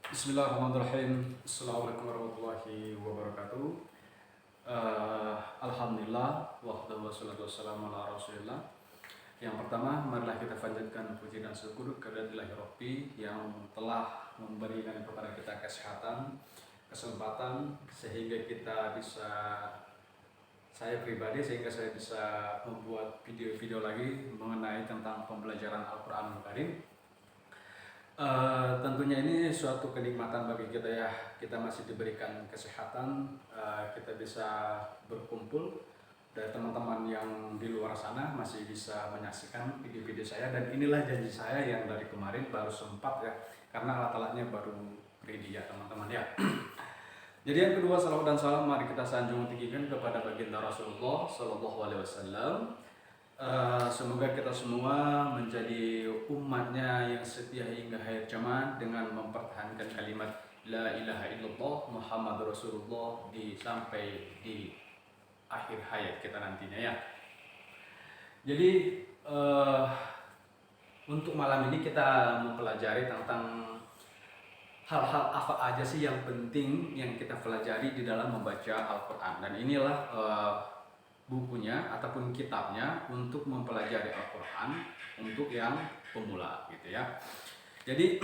Bismillahirrahmanirrahim. Assalamualaikum warahmatullahi wabarakatuh. Alhamdulillah wahdahu wassalatu wassalamu ala rasulillah. Yang pertama, marilah kita panjatkan puji dan syukur kepada Ilahi Rabbi yang telah memberikan kepada kita kesehatan, kesempatan sehingga kita bisa sehingga saya bisa membuat video-video lagi mengenai tentang pembelajaran Al-Qur'an Karim. Tentunya ini suatu kenikmatan bagi kita ya, kita masih diberikan kesehatan, kita bisa berkumpul dan teman-teman yang di luar sana masih bisa menyaksikan video-video saya, dan inilah janji saya yang dari kemarin baru sempat ya, karena alat-alatnya baru ready ya teman-teman ya. Jadi yang kedua, salawat dan salam mari kita sanjung tinggikan kepada baginda Rasulullah Shallallahu Alaihi Wasallam. Semoga kita semua menjadi umatnya yang setia hingga akhir zaman dengan mempertahankan kalimat La ilaha illallah Muhammad Rasulullah sampai di akhir hayat kita nantinya ya. Jadi untuk malam ini kita mempelajari tentang hal-hal apa aja sih yang penting yang kita pelajari di dalam membaca Al-Quran. Dan inilah bukunya ataupun kitabnya untuk mempelajari Al-Quran untuk yang pemula gitu ya. Jadi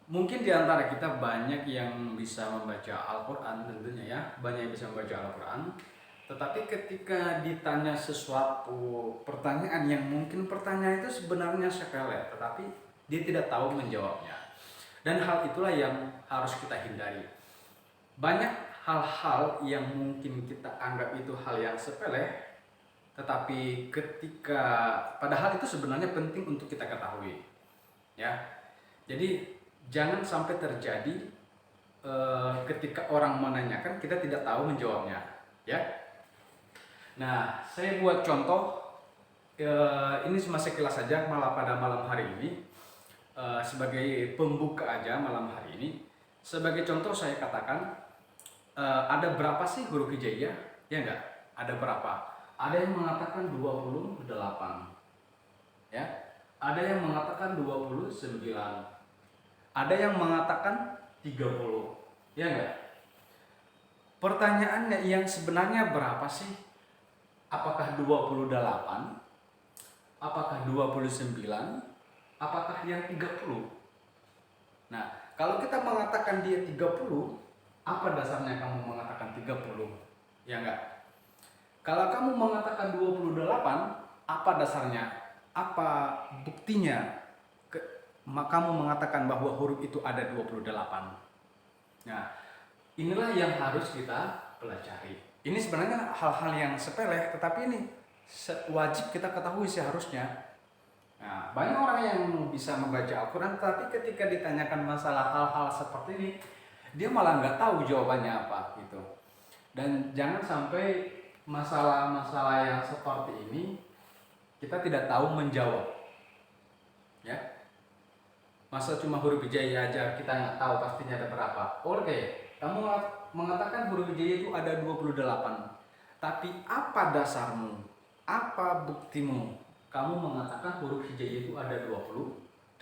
mungkin di antara kita banyak yang bisa membaca Al-Quran tentunya ya, banyak yang bisa membaca Al-Quran. Tetapi ketika ditanya sesuatu pertanyaan yang mungkin pertanyaan itu sebenarnya sepele, tetapi dia tidak tahu menjawabnya. Dan hal itulah yang harus kita hindari. Banyak hal-hal yang mungkin kita anggap itu hal yang sepele, tetapi padahal itu sebenarnya penting untuk kita ketahui ya. Jadi jangan sampai terjadi ketika orang menanyakan kita tidak tahu menjawabnya ya. Nah, saya buat contoh ini masih sekilas saja malah pada malam hari ini, sebagai pembuka aja malam hari ini. Sebagai contoh saya katakan, ada berapa sih huruf hijaiyah? Ya enggak? Ada berapa? Ada yang mengatakan 28. Ya. Ada yang mengatakan 29. Ada yang mengatakan 30. Ya enggak? Pertanyaannya yang sebenarnya berapa sih? Apakah 28? Apakah 29? Apakah yang 30? Nah, kalau kita mengatakan dia 30, apa dasarnya kamu mengatakan 30? Ya enggak? Kalau kamu mengatakan 28, apa dasarnya? Apa buktinya? Kamu mengatakan bahwa huruf itu ada 28. Nah, inilah yang harus kita pelajari. Ini sebenarnya hal-hal yang sepele, tetapi ini wajib kita ketahui seharusnya. Nah, banyak orang yang bisa membaca Al-Quran, tapi ketika ditanyakan masalah hal-hal seperti ini, dia malah nggak tahu jawabannya apa gitu. Dan jangan sampai masalah-masalah yang seperti ini kita tidak tahu menjawab ya. Masa cuma huruf hijaiyah aja kita nggak tahu pastinya ada berapa. Oke, kamu mengatakan huruf hijaiyah itu ada 28, tapi apa dasarmu, apa buktimu kamu mengatakan huruf hijaiyah itu ada 28?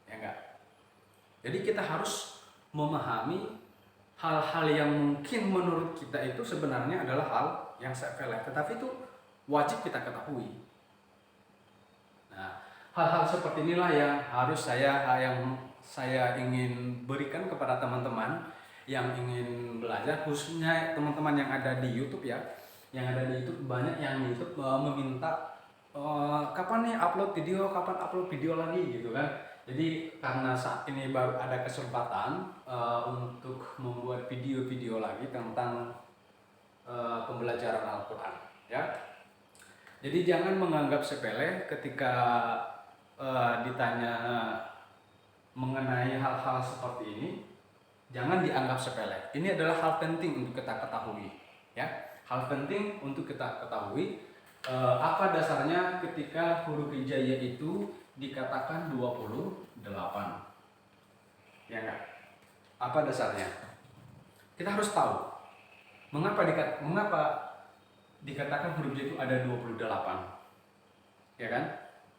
Ya enggak? Jadi kita harus memahami hal-hal yang mungkin menurut kita itu sebenarnya adalah hal yang sepele, tetapi itu wajib kita ketahui. Nah, hal-hal seperti inilah yang saya ingin berikan kepada teman-teman yang ingin belajar, khususnya teman-teman yang ada di YouTube ya. Yang ada di YouTube, banyak yang di YouTube meminta kapan nih upload video lagi gitu kan. Jadi karena saat ini baru ada kesempatan untuk membuat video-video lagi tentang pembelajaran Al-Quran ya. Jadi jangan menganggap sepele ketika ditanya mengenai hal-hal seperti ini. Jangan dianggap sepele. Ini adalah hal penting untuk kita ketahui ya. Hal penting untuk kita ketahui apa dasarnya ketika huruf hijaiyah itu dikatakan 28. Ya enggak? Apa dasarnya? Kita harus tahu mengapa dikatakan huruf itu ada 28. Ya kan?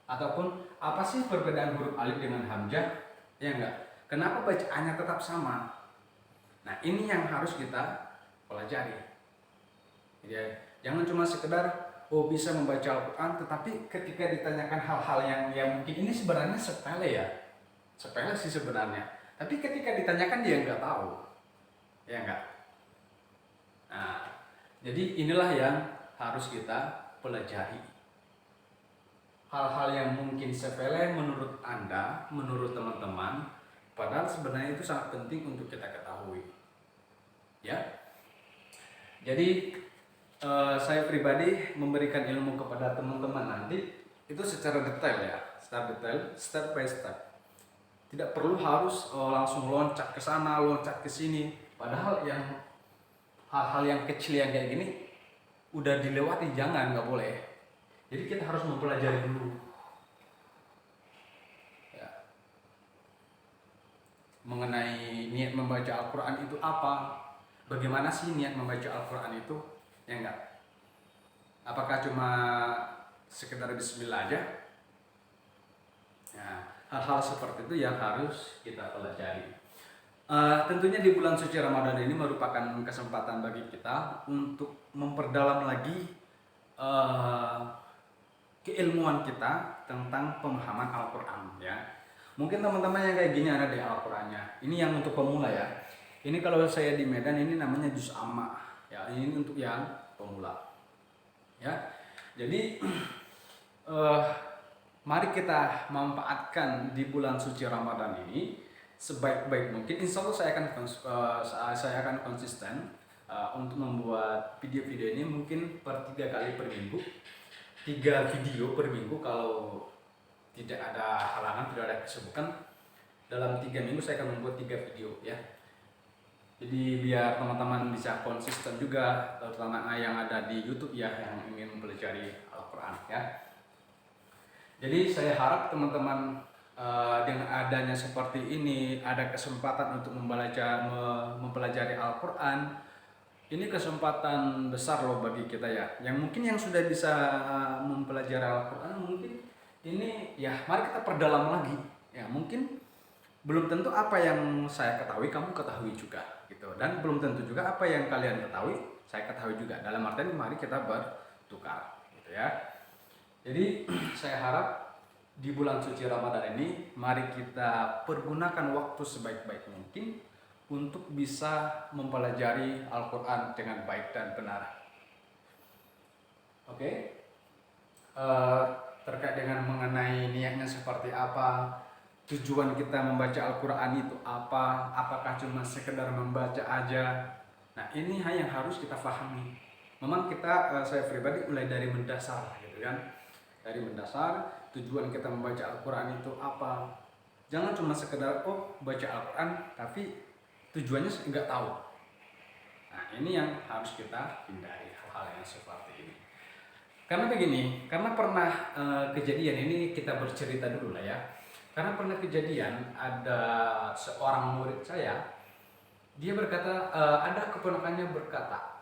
Ataupun apa sih perbedaan huruf alif dengan hamzah? Ya enggak? Kenapa bacaannya tetap sama? Nah, ini yang harus kita pelajari. Ya, jangan cuma sekedar bisa membaca Al-Quran, tetapi ketika ditanyakan hal-hal yang mungkin ini sebenarnya sepele ya, sepele sih sebenarnya. Tapi ketika ditanyakan dia nggak tahu, ya nggak. Nah, jadi inilah yang harus kita pelajari. Hal-hal yang mungkin sepele menurut Anda, menurut teman-teman, padahal sebenarnya itu sangat penting untuk kita ketahui. Ya, jadi saya pribadi memberikan ilmu kepada teman-teman nanti itu secara detail ya, secara detail, step by step. Tidak perlu harus langsung loncat ke sana, loncat ke sini. Padahal yang hal-hal yang kecil yang kayak gini udah dilewati, jangan, nggak boleh. Jadi kita harus mempelajari dulu. Ya. Mengenai niat membaca Al-Quran itu apa? Bagaimana sih niat membaca Al-Quran itu? Ya enggak? Apakah cuma sekedar bismillah aja? Nah, hal-hal seperti itu yang harus kita pelajari. Tentunya di bulan suci Ramadan ini merupakan kesempatan bagi kita untuk memperdalam lagi keilmuan kita tentang pemahaman Al-Quran ya. Mungkin teman-teman yang kayak gini ada di Al-Qurannya. Ini yang untuk pemula ya. Ini kalau saya di Medan ini namanya juz amma ya. Ini untuk yang pemula ya. Jadi mari kita manfaatkan di bulan suci Ramadan ini sebaik-baik mungkin. Insya Allah saya akan konsisten untuk membuat video-video ini mungkin per 3 kali per minggu, 3 video per minggu kalau tidak ada halangan, tidak ada kesibukan. Dalam 3 minggu saya akan membuat 3 video ya. Jadi biar teman-teman bisa konsisten juga, terutama yang ada di YouTube ya, yang ingin mempelajari Al-Quran ya. Jadi saya harap teman-teman dengan adanya seperti ini, ada kesempatan untuk mempelajari Al-Quran. Ini kesempatan besar loh bagi kita ya. Yang mungkin yang sudah bisa mempelajari Al-Quran mungkin ini ya, mari kita perdalam lagi. Ya mungkin belum tentu apa yang saya ketahui kamu ketahui juga gitu, dan belum tentu juga apa yang kalian ketahui saya ketahui juga. Dalam artian mari kita bertukar gitu ya. Jadi saya harap di bulan suci Ramadan ini mari kita pergunakan waktu sebaik-baik mungkin untuk bisa mempelajari Al-Quran dengan baik dan benar. Oke. Terkait dengan mengenai niatnya seperti apa, tujuan kita membaca Al-Quran itu apa, apakah cuma sekedar membaca aja. Nah ini yang harus kita pahami. Memang kita, saya pribadi mulai dari mendasar gitu kan. Dari mendasar, tujuan kita membaca Al-Quran itu apa. Jangan cuma sekedar baca Al-Quran tapi tujuannya nggak tahu. Nah ini yang harus kita hindari, hal-hal yang seperti ini. Karena begini, karena pernah kejadian ini, kita bercerita dulu lah ya. Karena pernah kejadian ada seorang murid saya, dia berkata, ada keponakannya berkata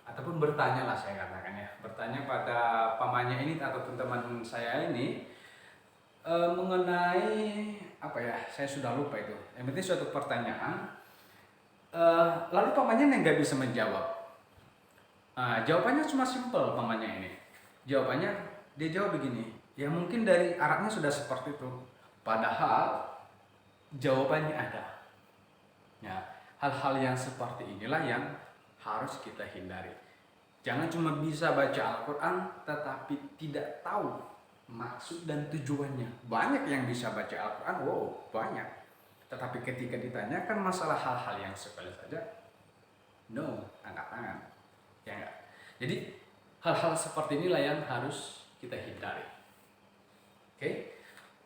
ataupun bertanya lah saya katakan ya, bertanya pada pamannya ini ataupun teman saya ini mengenai apa ya, saya sudah lupa itu. Yang penting suatu pertanyaan, lalu pamannya nggak bisa menjawab. Jawabannya cuma simpel pamannya ini. Jawabannya dia jawab begini, ya mungkin dari Arabnya sudah seperti itu. Padahal jawabannya ada. Ya, hal-hal yang seperti inilah yang harus kita hindari. Jangan cuma bisa baca Al-Quran tetapi tidak tahu maksud dan tujuannya. Banyak yang bisa baca Al-Quran, banyak. Tetapi ketika ditanyakan masalah hal-hal yang sepele saja, no, angkat tangan. Ya enggak? Jadi hal-hal seperti inilah yang harus kita hindari. Oke?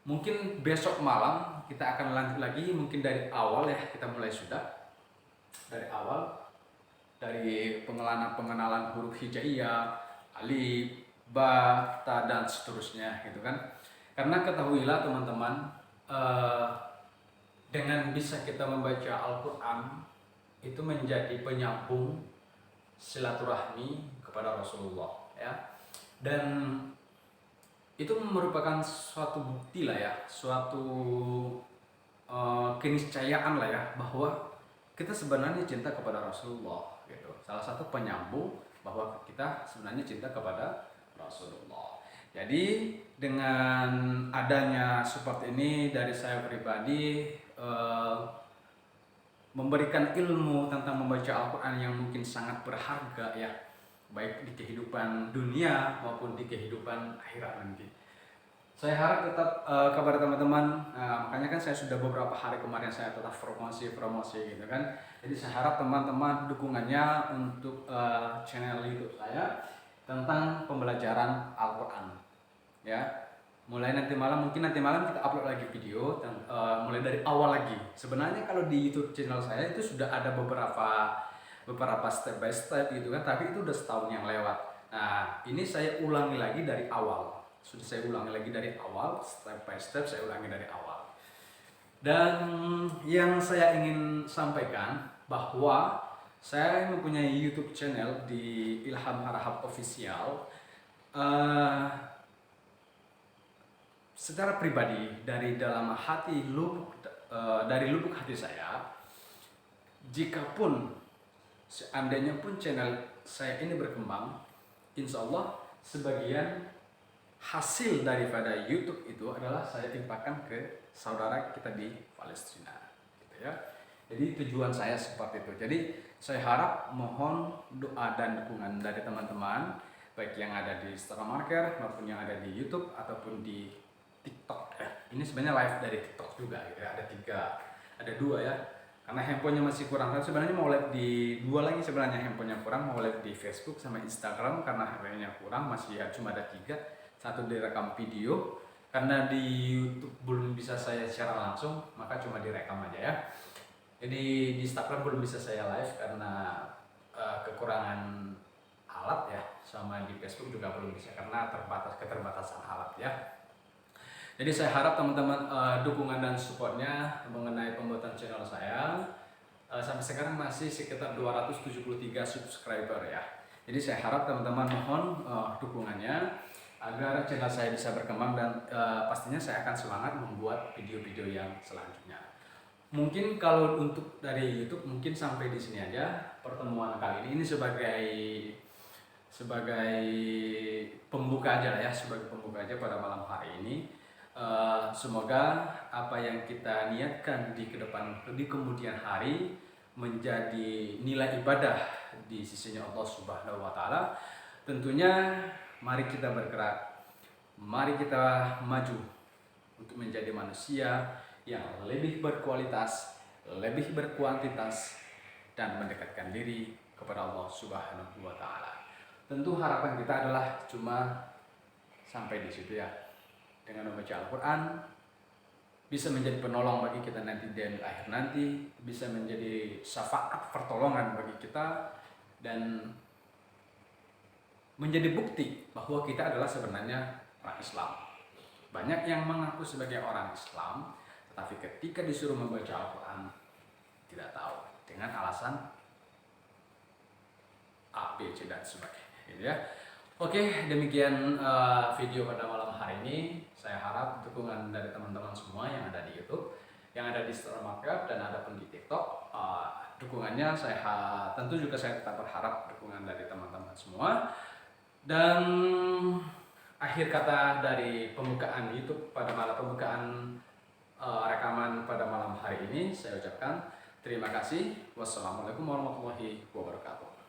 Mungkin besok malam kita akan lanjut lagi, mungkin dari awal ya, kita mulai sudah dari awal, dari pengenalan huruf hijaiyah, alif, ba, ta, dan seterusnya gitu kan. Karena ketahuilah teman-teman, dengan bisa kita membaca Al-Quran itu menjadi penyambung silaturahmi kepada Rasulullah ya. Dan itu merupakan suatu bukti lah ya, suatu keniscayaan lah ya, bahwa kita sebenarnya cinta kepada Rasulullah gitu. Salah satu penyambung bahwa kita sebenarnya cinta kepada Rasulullah. Jadi dengan adanya support ini dari saya pribadi, memberikan ilmu tentang membaca Al-Quran yang mungkin sangat berharga ya, baik di kehidupan dunia maupun di kehidupan akhirat nanti. Saya harap tetap kepada teman-teman, makanya kan saya sudah beberapa hari kemarin saya tetap promosi gitu kan. Jadi saya harap teman-teman dukungannya untuk channel YouTube saya tentang pembelajaran Al-Quran ya. Mungkin nanti malam kita upload lagi video mulai dari awal lagi. Sebenarnya kalau di YouTube channel saya itu sudah ada beberapa step by step gitu kan, tapi itu udah setahun yang lewat. Nah, ini saya ulangi lagi dari awal. Sudah saya ulangi lagi dari awal, step by step saya ulangi dari awal. Dan yang saya ingin sampaikan bahwa saya mempunyai YouTube channel di Ilham Harahap Official. Secara pribadi dari dalam hati dari lubuk hati saya, jikapun seandainya pun channel saya ini berkembang, insya Allah sebagian hasil daripada YouTube itu adalah saya timpakan ke saudara kita di Palestina, gitu ya. Jadi tujuan saya seperti itu. Jadi saya harap mohon doa dan dukungan dari teman-teman, baik yang ada di Star Market maupun yang ada di YouTube ataupun di TikTok ya. Ini sebenarnya live dari TikTok juga, gitu ya. Ada dua ya. Karena handphonenya masih kurang, kan sebenarnya mau live di dua lagi, sebenarnya handphonenya kurang, mau live di Facebook sama Instagram karena handphonenya kurang, masih ya cuma ada 3. Satu direkam video, karena di YouTube belum bisa saya secara langsung, maka cuma direkam aja ya. Jadi di Instagram belum bisa saya live karena kekurangan alat ya, sama di Facebook juga belum bisa karena keterbatasan alat ya. Jadi saya harap teman-teman dukungan dan supportnya mengenai pembuatan channel saya. Sampai sekarang masih sekitar 273 subscriber ya. Jadi saya harap teman-teman mohon dukungannya agar channel saya bisa berkembang, dan pastinya saya akan semangat membuat video-video yang selanjutnya. Mungkin kalau untuk dari YouTube mungkin sampai di sini aja pertemuan kali ini. Ini sebagai pembuka aja lah ya, sebagai pembuka aja pada malam hari ini. Semoga apa yang kita niatkan di kemudian hari menjadi nilai ibadah di sisinya Allah Subhanahu wa taala. Tentunya mari kita bergerak, mari kita maju untuk menjadi manusia yang lebih berkualitas, lebih berkuantitas, dan mendekatkan diri kepada Allah Subhanahu wa taala. Tentu harapan kita adalah cuma sampai di situ ya. Dengan membaca Al-Quran bisa menjadi penolong bagi kita nanti di akhir nanti, bisa menjadi syafaat pertolongan bagi kita, dan menjadi bukti bahwa kita adalah sebenarnya orang Islam. Banyak yang mengaku sebagai orang Islam, tetapi ketika disuruh membaca Al-Quran tidak tahu, dengan alasan A, B, C, dan sebagainya gitu ya. Oke, demikian video pada malam hari ini. Saya harap dukungan dari teman-teman semua yang ada di YouTube, yang ada di Star Market, dan ada pun di TikTok. Dukungannya tentu juga saya tetap berharap dukungan dari teman-teman semua. Dan akhir kata dari pembukaan YouTube pada pembukaan rekaman pada malam hari ini saya ucapkan terima kasih. Wassalamualaikum warahmatullahi wabarakatuh.